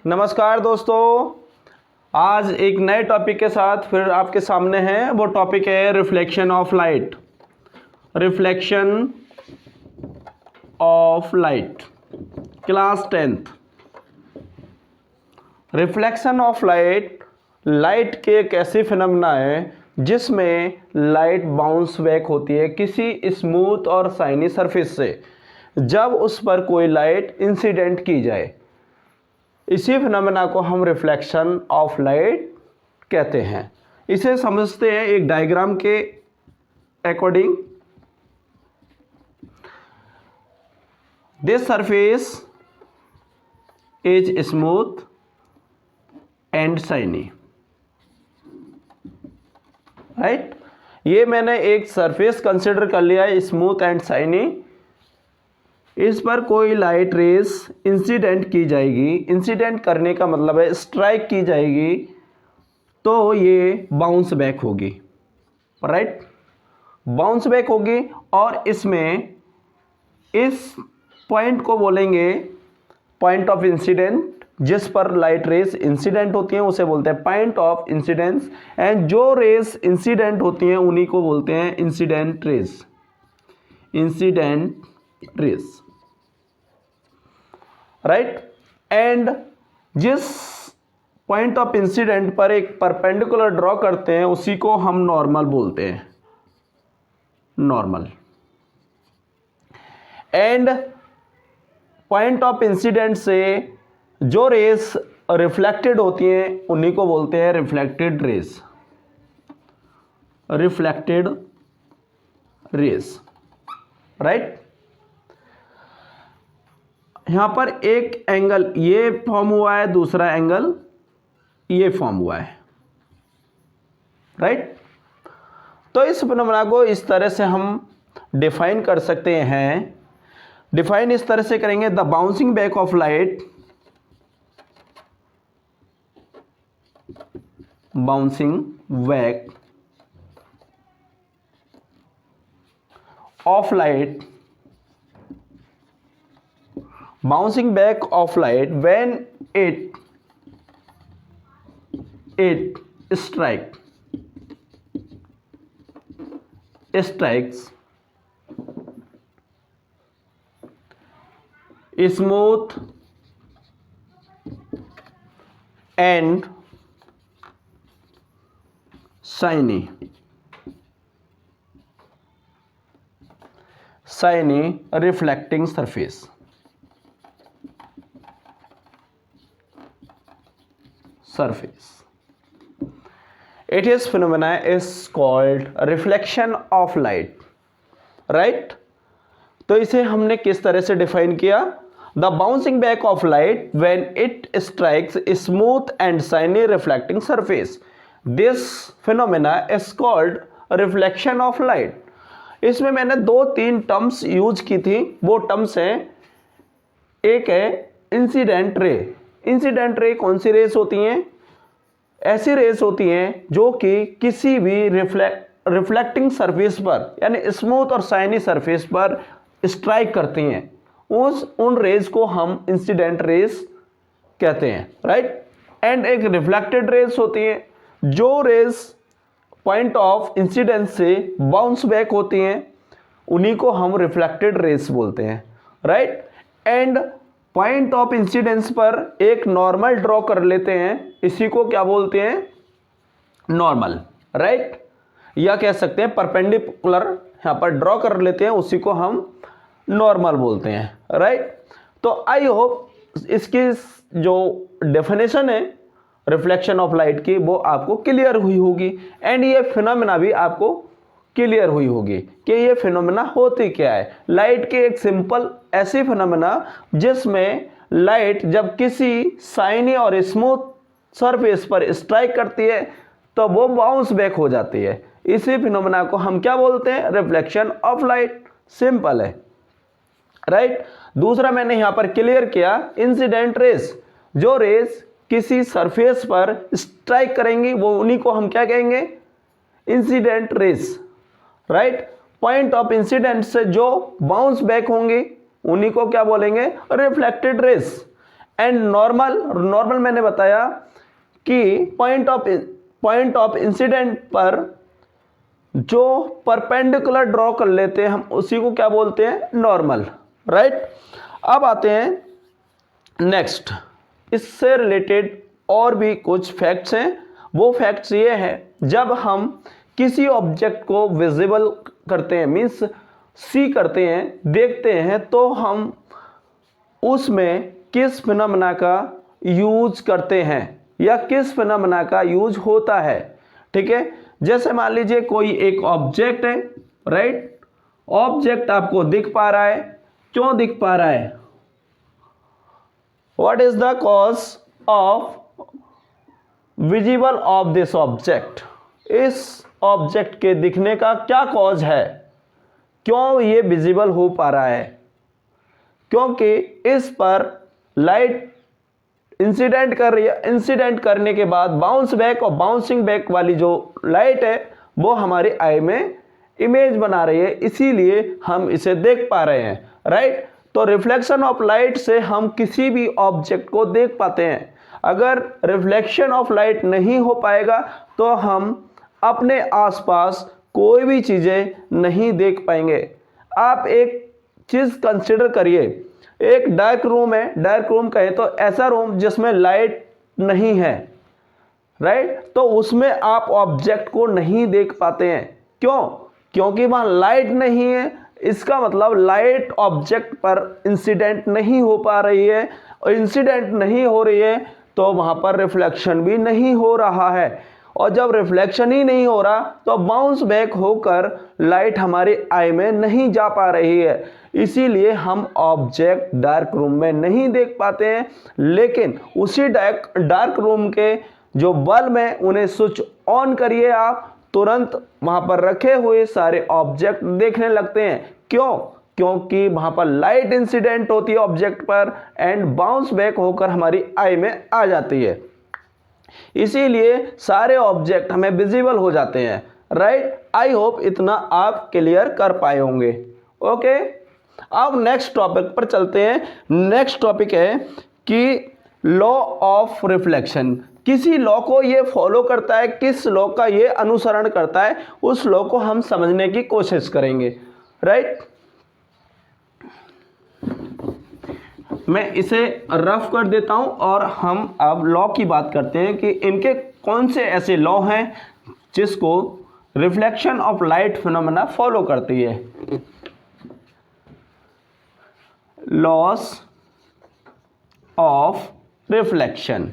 नमस्कार दोस्तों, आज एक नए टॉपिक के साथ फिर आपके सामने हैं। वो टॉपिक है reflection of light. Reflection of light, class 10th। Reflection of light, light के एक ऐसी फिनोमेना है जिसमें लाइट बाउंस बैक होती है किसी स्मूथ और शाइनी सरफेस से जब उस पर कोई लाइट इंसिडेंट की जाए। इसी फिनोमेना को हम रिफ्लेक्शन ऑफ लाइट कहते हैं। इसे समझते हैं एक डायग्राम के according. This surface is smooth and shiny, right. ये मैंने एक सरफेस कंसिडर कर लिया है स्मूथ एंड शाइनी। इस पर कोई लाइट रेस इंसिडेंट की जाएगी। इंसिडेंट करने का मतलब है स्ट्राइक की जाएगी तो ये बाउंस बैक होगी, राइट। बाउंस बैक होगी और इसमें इस पॉइंट को बोलेंगे पॉइंट ऑफ इंसिडेंट। जिस पर लाइट रेस इंसिडेंट होती हैं उसे बोलते हैं पॉइंट ऑफ इंसिडेंस, एंड जो रेस इंसिडेंट होती हैं उन्हीं को बोलते हैं incident rays. Incident rays, right. And जिस पॉइंट ऑफ इंसिडेंट पर एक परपेंडिकुलर ड्रॉ करते हैं उसी को हम नॉर्मल बोलते हैं, normal. And point of incident से जो रेस रिफ्लेक्टेड होती हैं उन्हीं को बोलते हैं reflected rays. Reflected rays, right. यहां पर एक एंगल ये फॉर्म हुआ है, दूसरा एंगल ये फॉर्म हुआ है, राइट। तो इस फिनोमेना को इस तरह से हम डिफाइन कर सकते हैं। डिफाइन इस तरह से करेंगे, the bouncing back of light, bouncing back of light, bouncing back of light when it strikes smooth and shiny reflecting surface. It is phenomena is called reflection of light, right? तो इसे हमने किस तरह से डिफाइन किया? The bouncing back of light when it strikes a smooth and shiny reflecting surface. This phenomena is called reflection of light. इसमें मैंने 2-3 terms use की थी। वो टर्म्स हैं, एक है इंसिडेंट रे। इंसिडेंट रे कौन सी रेस होती हैं? ऐसी रेस होती हैं जो कि किसी भी रिफ्लेक्टिंग सरफेस पर यानी स्मूथ और शाइनी सरफेस पर स्ट्राइक करती हैं। उन रेस को हम इंसिडेंट रेस कहते हैं, राइट। एंड एक रिफ्लेक्टेड रेस होती है जो रेस पॉइंट ऑफ इंसिडेंस से बाउंस बैक होती हैं, उन्हीं को हम रिफ्लेक्टेड रेस बोलते हैं, right. And point of incidence पर एक नॉर्मल ड्रॉ कर लेते हैं, इसी को क्या बोलते हैं? Normal, right. या कह सकते हैं परपेंडिकुलर यहां पर ड्रॉ कर लेते हैं, उसी को हम नॉर्मल बोलते हैं, राइट। तो आई होप इसकी जो डेफिनेशन है रिफ्लेक्शन ऑफ लाइट की वो आपको क्लियर हुई होगी, एंड ये फिनोमेना भी आपको क्लियर हुई होगी कि ये फिनोमेना होती क्या है। लाइट के एक सिंपल ऐसी फिनोमेना जिसमें लाइट जब किसी शाइनी और स्मूथ सरफेस पर स्ट्राइक करती है तो वो बाउंस बैक हो जाती है। इसी फिनोमेना को हम क्या बोलते हैं? Reflection of light. सिंपल है, राइट। दूसरा मैंने यहां पर क्लियर किया, इंसिडेंट रेस, जो रेस किसी सरफेस पर स्ट्राइक करेंगी वो उन्हीं को हम क्या कहेंगे? Incident rays, right. Point of incident से जो बाउंस बैक होंगे उन्हीं को क्या बोलेंगे? Reflected race. एंड नॉर्मल मैंने बताया कि पॉइंट ऑफ इंसिडेंट पर जो परपेंडिकुलर ड्रॉ कर लेते हैं हम उसी को क्या बोलते हैं, नॉर्मल, राइट। अब आते हैं नेक्स्ट, इससे रिलेटेड और भी कुछ फैक्ट्स हैं। वो फैक्ट्स ये है, जब हम किसी ऑब्जेक्ट को विजिबल करते हैं, मीन्स सी करते हैं, देखते हैं, तो हम उसमें किस फिनोमेना का यूज करते हैं या किस फिनोमेना का यूज होता है, ठीक है। जैसे मान लीजिए कोई एक ऑब्जेक्ट है, राइट। ऑब्जेक्ट आपको दिख पा रहा है, क्यों दिख पा रहा है, what is the cause of visible of this object, इस ऑब्जेक्ट के दिखने का क्या कॉज है, क्यों ये विजिबल हो पा रहा है, क्योंकि इस पर लाइट इंसिडेंट कर रही है, इंसिडेंट करने के बाद बाउंस बैक और बाउंसिंग बैक वाली जो लाइट है वो हमारे आई में इमेज बना रही है, इसीलिए हम इसे देख पा रहे हैं, राइट। तो रिफ्लेक्शन ऑफ लाइट से हम किसी भी ऑब्जेक्ट को देख पाते हैं। अगर रिफ्लेक्शन ऑफ लाइट नहीं हो पाएगा तो हम अपने आसपास कोई भी चीजें नहीं देख पाएंगे। आप एक चीज कंसिडर करिए, एक डार्क रूम है, डार्क रूम कहे तो ऐसा रूम जिसमें लाइट नहीं है, राइट। तो उसमें आप ऑब्जेक्ट को नहीं देख पाते हैं, क्यों, क्योंकि वहां लाइट नहीं है। इसका मतलब लाइट ऑब्जेक्ट पर इंसिडेंट नहीं हो पा रही है, और इंसिडेंट नहीं हो रही है तो वहां पर रिफ्लेक्शन भी नहीं हो रहा है, और जब रिफ्लेक्शन ही नहीं हो रहा तो बाउंस बैक होकर लाइट हमारी आई में नहीं जा पा रही है, इसीलिए हम ऑब्जेक्ट डार्क रूम में नहीं देख पाते हैं। लेकिन उसी डार्क रूम के जो बल्ब है उन्हें स्विच ऑन करिए आप, तुरंत वहां पर रखे हुए सारे ऑब्जेक्ट देखने लगते हैं। क्यों, क्योंकि वहां पर लाइट इंसिडेंट होती है ऑब्जेक्ट पर एंड बाउंस बैक होकर हमारी आई में आ जाती है, इसीलिए सारे ऑब्जेक्ट हमें विजिबल हो जाते हैं, राइट। आई होप इतना आप क्लियर कर पाए होंगे, ओके। अब नेक्स्ट टॉपिक पर चलते हैं। नेक्स्ट टॉपिक है कि लॉ ऑफ रिफ्लेक्शन। किसी लॉ को ये फॉलो करता है, किस लॉ का ये अनुसरण करता है, उस लॉ को हम समझने की कोशिश करेंगे, राइट। मैं इसे रफ कर देता हूं और हम अब लॉ की बात करते हैं कि इनके कौन से ऐसे लॉ हैं जिसको reflection of light phenomena follow करती है। Laws of reflection,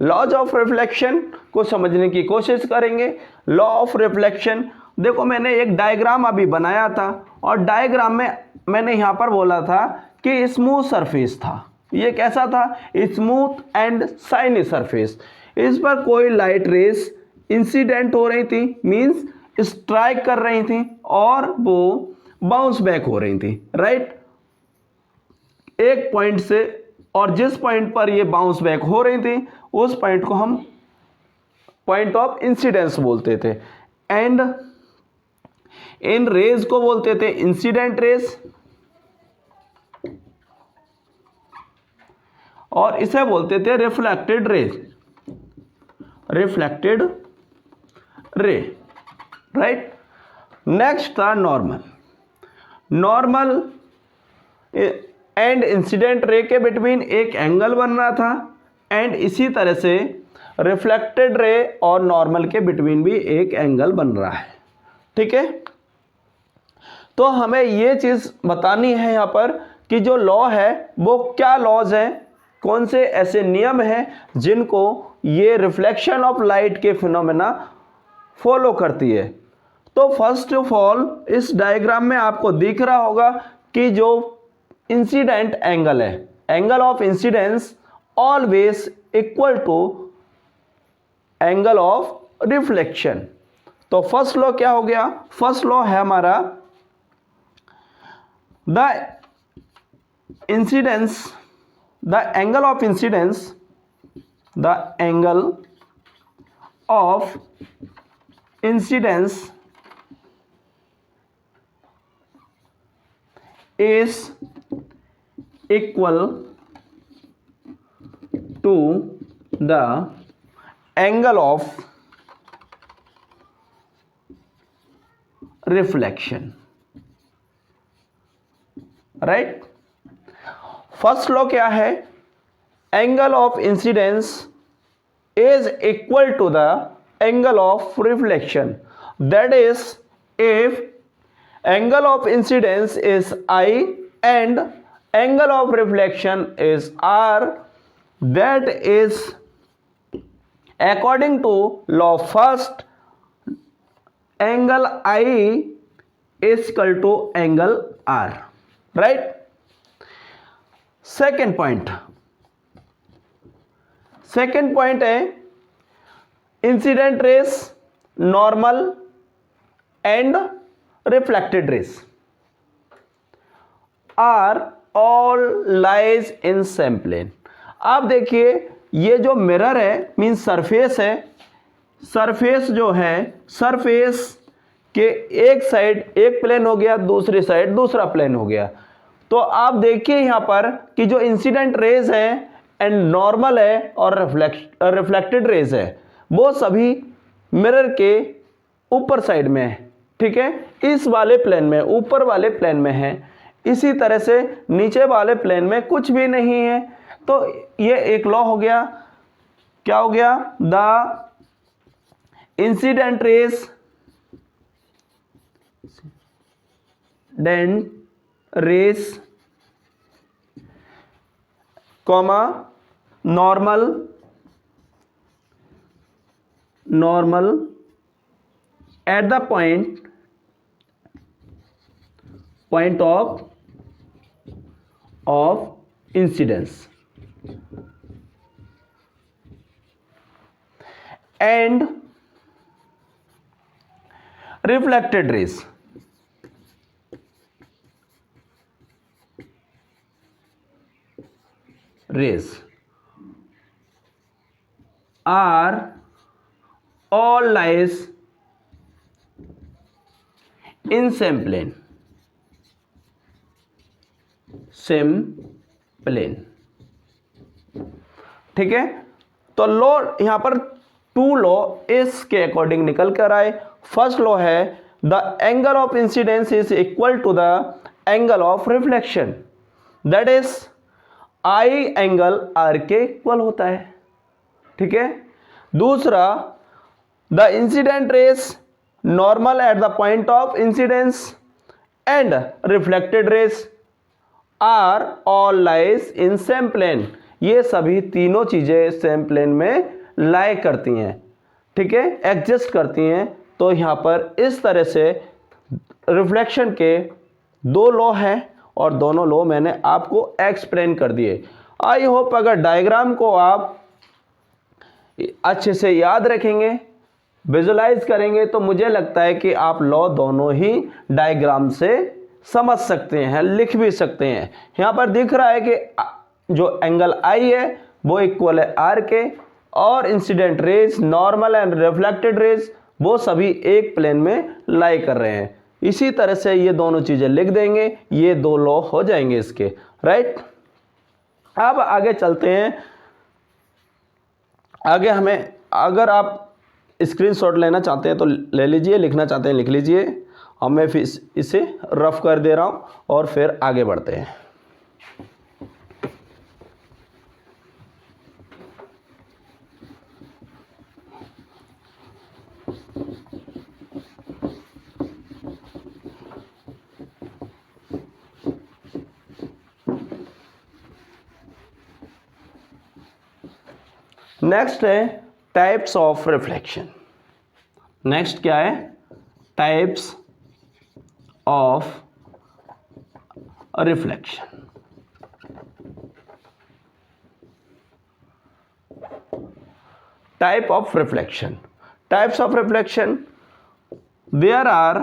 laws of reflection को समझने की कोशिश करेंगे। लॉ ऑफ रिफ्लेक्शन, देखो मैंने एक डायग्राम अभी बनाया था और डायग्राम में मैंने यहां पर बोला था कि स्मूथ सरफेस था। ये कैसा था, स्मूथ एंड शाइनी सरफेस। इस पर कोई लाइट रेस इंसिडेंट हो रही थी, मींस स्ट्राइक कर रही थी और वो बाउंस बैक हो रही थी, राइट। एक पॉइंट से, और जिस पॉइंट पर ये बाउंस बैक हो रही थी उस पॉइंट को हम पॉइंट ऑफ इंसिडेंस बोलते थे, एंड इन रेज को बोलते थे इंसिडेंट रेस, और इसे बोलते थे reflected ray, reflected ray, right. Next था normal. Normal and incident ray के बिटवीन एक एंगल बन रहा था, एंड इसी तरह से रिफ्लेक्टेड रे और नॉर्मल के बिटवीन भी एक एंगल बन रहा है, ठीक है। तो हमें ये चीज बतानी है यहां पर कि जो लॉ है वो क्या लॉज है, कौन से ऐसे नियम हैं जिनको ये रिफ्लेक्शन ऑफ लाइट के फिनोमेना फॉलो करती है। तो फर्स्ट ऑफ ऑल इस डायग्राम में आपको दिख रहा होगा कि जो इंसिडेंट एंगल है, angle of incidence always equal to angle of reflection. तो फर्स्ट लॉ क्या हो गया, फर्स्ट लॉ है हमारा the incidence, the angle of incidence, the angle of incidence is equal to the angle of reflection, right. First law क्या है, angle of incidence is equal to the angle of reflection, that is if angle of incidence is I and angle of reflection is R, that is according to law first, angle I is equal to angle R, right। second point है incident rays, normal and reflected rays are all lies in same plane। आप देखिए ये जो mirror है means surface है, surface जो है surface के एक साइड एक प्लेन हो गया, दूसरी साइड दूसरा प्लेन हो गया। तो आप देखिए यहां पर कि जो इंसिडेंट रेज है एंड नॉर्मल है और रिफ्लेक्टेड रेज है वो सभी मिरर के ऊपर साइड में है, ठीक है, इस वाले प्लेन में, ऊपर वाले प्लेन में है। इसी तरह से नीचे वाले प्लेन में कुछ भी नहीं है। तो ये एक लॉ हो गया, क्या हो गया, the incident rays comma normal at the point of incidence and reflected rays are all lies in same plane, ठीक है। तो लॉ यहां पर टू लॉ इसके अकॉर्डिंग निकल कर आए। फर्स्ट लॉ है the angle of incidence is equal to the angle of reflection, that is i angle r के इक्वल होता है, ठीक है। दूसरा, the incident rays normal at the point of incidence and reflected rays are all lies in same plane। ये सभी तीनों चीजें सेम प्लेन में लाई करती हैं, ठीक है, एग्जिस्ट करती हैं। तो यहां पर इस तरह से रिफ्लेक्शन के दो लॉ हैं और दोनों लॉ मैंने आपको एक्सप्लेन कर दिए। आई होप अगर डायग्राम को आप अच्छे से याद रखेंगे, विजुलाइज करेंगे, तो मुझे लगता है कि आप लॉ दोनों ही डायग्राम से समझ सकते हैं, लिख भी सकते हैं। यहाँ पर दिख रहा है कि जो एंगल आई है वो इक्वल है आर के और incident raise, normal and reflected raise वो सभी एक प्लेन में लाई कर रहे हैं। इसी तरह से ये दोनों चीजें लिख देंगे, ये दो लॉ हो जाएंगे इसके, राइट। अब आगे चलते हैं। आगे हमें, अगर आप स्क्रीनशॉट लेना चाहते हैं तो ले लीजिए, लिखना चाहते हैं लिख लीजिए। अब मैं फिर इसे रफ कर दे रहा हूं और फिर आगे बढ़ते हैं। नेक्स्ट है टाइप्स ऑफ रिफ्लेक्शन। नेक्स्ट क्या है, types of reflection. Type of reflection, types of reflection, there are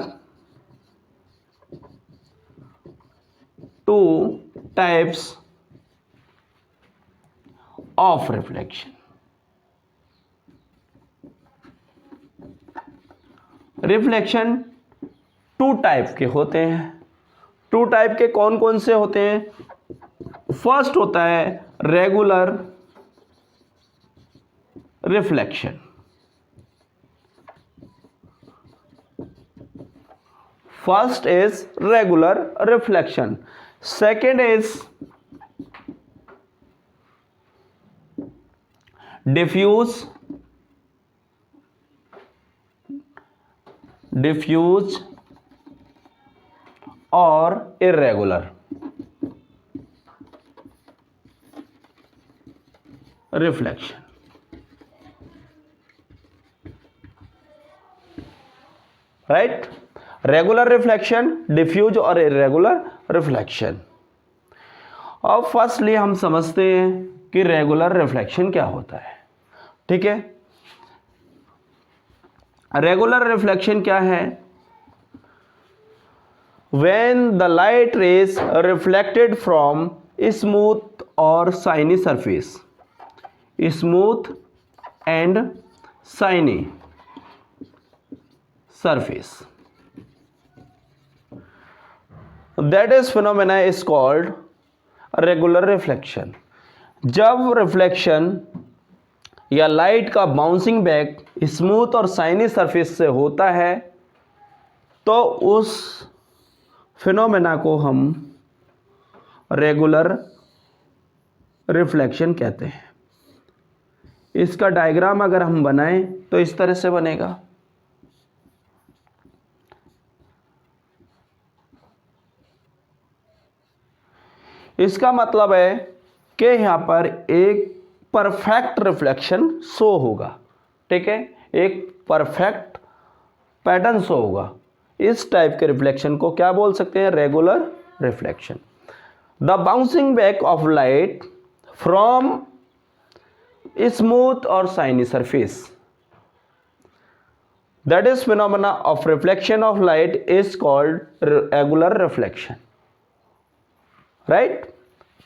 two types of reflection. Reflection two type के होते हैं। टू टाइप के कौन कौन से होते हैं? फर्स्ट होता है regular reflection. First is regular reflection, second is diffuse और irregular reflection. Right, regular reflection, diffuse और इर्रेगुलर रिफ्लेक्शन। अब फर्स्टली हम समझते हैं कि रेगुलर रिफ्लेक्शन क्या होता है। ठीक है, रेगुलर रिफ्लेक्शन क्या है? when the light rays reflected from smooth or shiny surface, smooth and shiny surface, that is phenomena is called regular reflection। जब रिफ्लेक्शन या लाइट का बाउंसिंग बैक स्मूथ और शाइनी सरफेस से होता है तो उस फिनोमेना को हम रेगुलर रिफ्लेक्शन कहते हैं। इसका डायग्राम अगर हम बनाएं तो इस तरह से बनेगा। इसका मतलब है कि यहां पर एक परफेक्ट रिफ्लेक्शन शो होगा। ठीक है, एक परफेक्ट पैटर्न शो होगा। इस टाइप के रिफ्लेक्शन को क्या बोल सकते हैं? Regular reflection. The bouncing back of light from smooth और shiny surface, that is phenomena of reflection of light is called regular reflection. Right,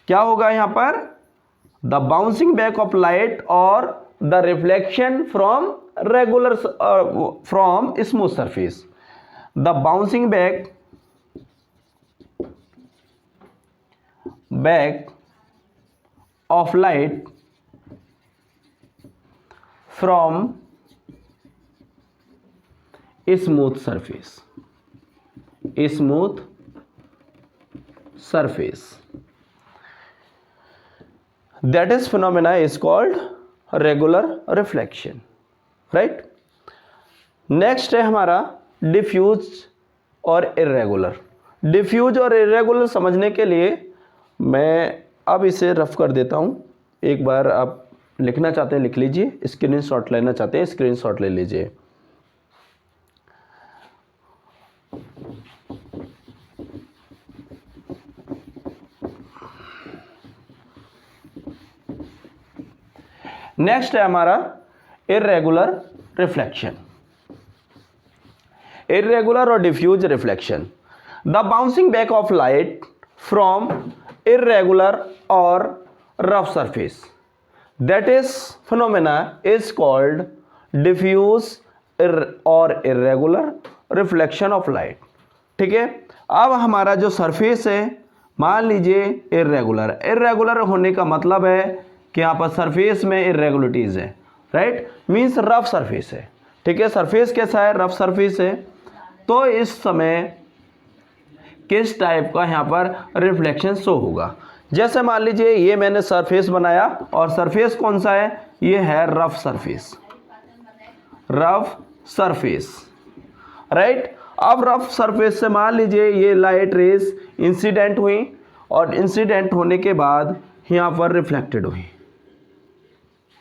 क्या होगा यहां पर? The bouncing back of light और the reflection from regular from smooth surface. The bouncing back of light from smooth surface, that is phenomena is called regular reflection। right, next है हमारा diffuse और irregular. Diffuse और irregular समझने के लिए मैं अब इसे रफ कर देता हूं। एक बार आप लिखना चाहते हैं लिख लीजिए, स्क्रीनशॉट लेना चाहते हैं स्क्रीनशॉट ले लीजिए। नेक्स्ट है हमारा irregular reflection. irregular or diffuse reflection, the bouncing back of light from irregular or rough surface, that is phenomena is called diffuse or irregular reflection of light। ठीक है, अब हमारा जो सरफेस है मान लीजिए इर्रेगुलर होने का मतलब है कि यहाँ पर सरफेस में इर्रेगुलरिटीज है। राइट, मीन्स रफ सरफेस है। ठीक है, सरफेस कैसा है? रफ सरफेस है। तो इस समय किस टाइप का यहाँ पर रिफ्लेक्शन शो होगा? जैसे मान लीजिए ये मैंने सरफेस बनाया और सरफेस कौन सा है? ये है रफ सरफेस। राइट, अब रफ सरफेस से मान लीजिए ये लाइट रेस इंसिडेंट हुई और इंसिडेंट होने के बाद यहाँ पर रिफ्लेक्टेड हुई।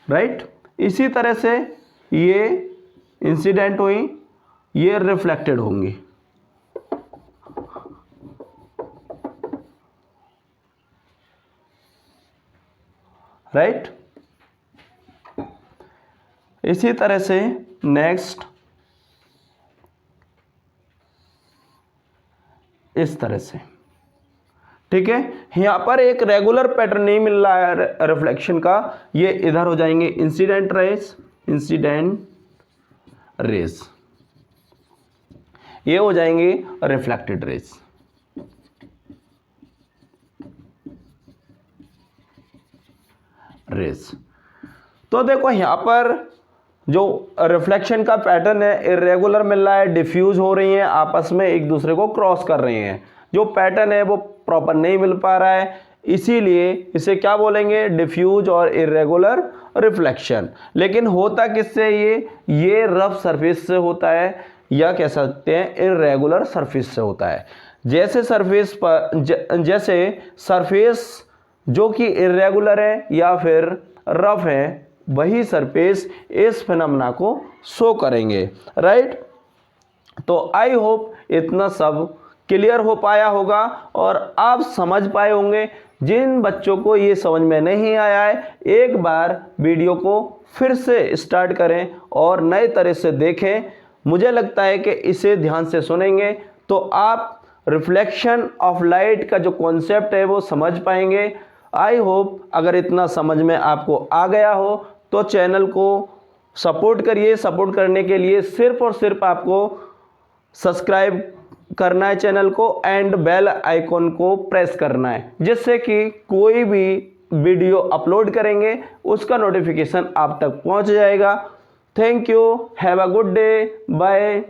राइट, इसी तरह से ये इंसिडेंट हुई, ये रिफ्लेक्टेड होंगी। राइट, इसी तरह से नेक्स्ट इस तरह से। ठीक है, यहां पर एक रेगुलर पैटर्न नहीं मिल रहा है रिफ्लेक्शन का, ये इधर हो जाएंगे इंसिडेंट रेज, ये हो जाएंगे रिफ्लेक्टेड रेज। तो देखो यहाँ पर जो रिफ्लेक्शन का पैटर्न है इरेगुलर मिल रहा है, डिफ्यूज हो रही हैं, आपस में एक दूसरे को क्रॉस कर रही हैं, जो पैटर्न है वो प्रॉपर नहीं मिल पा रहा है, इसीलिए इसे क्या बोलेंगे, डिफ्यूज और इरेगुलर रिफ्लेक्शन। लेकिन होता किससे ये रफ सरफेस से होता है या कह सकते हैं इरेगुलर सरफेस से होता है। जैसे सरफेस जो कि इरेगुलर है या फिर रफ है, वही सरफेस इस फिनोमेना को शो करेंगे, राइट। तो आई होप इतना सब क्लियर हो पाया होगा और आप समझ पाए होंगे। जिन बच्चों को ये समझ में नहीं आया है, एक बार वीडियो को फिर से स्टार्ट करें और नए तरह से देखें। मुझे लगता है कि इसे ध्यान से सुनेंगे तो आप रिफ्लेक्शन ऑफ लाइट का जो कॉन्सेप्ट है वो समझ पाएंगे। आई होप अगर इतना समझ में आपको आ गया हो तो चैनल को सपोर्ट करिए। सपोर्ट करने के लिए सिर्फ और सिर्फ आपको सब्सक्राइब करना है चैनल को एंड बेल आइकॉन को प्रेस करना है, जिससे कि कोई भी वीडियो अपलोड करेंगे उसका नोटिफिकेशन आप तक पहुंच जाएगा। Thank you, have a good day, bye.